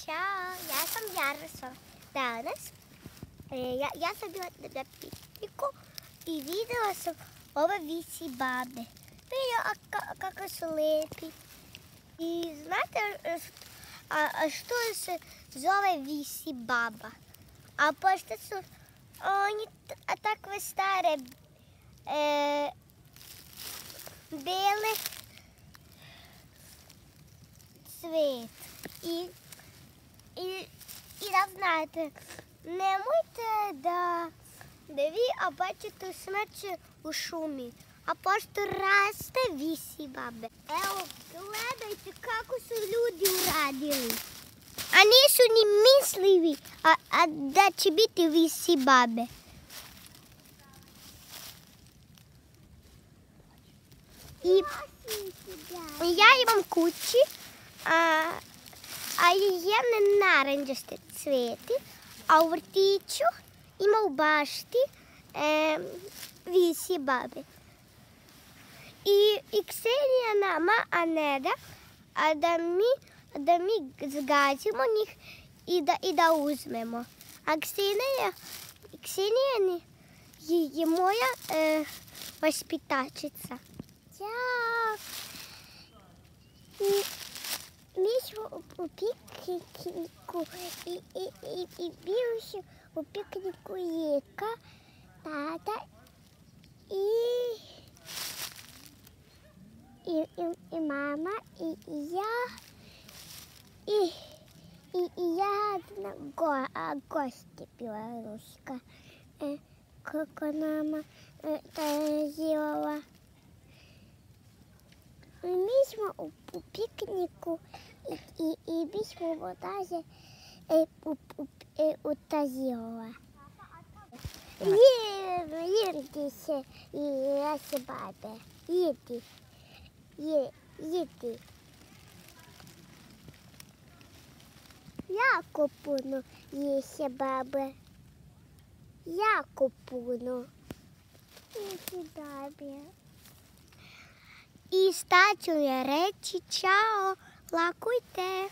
Ćao, ja sam Jaroslav. Danas ja sam bila na pikniku i videla sam ove visi babe. Vidjela kako su lepi. I znate što se zove visi baba? A pošto su oni takve stare bele cvet. I da znate, nemojte da vi bacite smeće u šumi, a pošto raste visi babe. Evo, gledajte kako su ljudi uradili. A nisu ni mislili da će biti visi babe. I ja imam kući, a jedne naranđaste cveti, a u vrtiću ima u bašti visi babe. I Ksenija nama ne da da mi zgazimo njih i da uzmemo. A Ksenija je moja vaspitačica. Ćao! Mi smo u pikniku i bio sam u pikniku Jeka, tata i mama i ja i jedna gošća bila ruska kako nama tažila. Mi smo u pikniku i mi smo vodaže utazila. Jedi se i naše babe. Jedi. Jako puno ješe babe. Jako puno. Jedi babe. I šta ću je reći, čao, lakujte.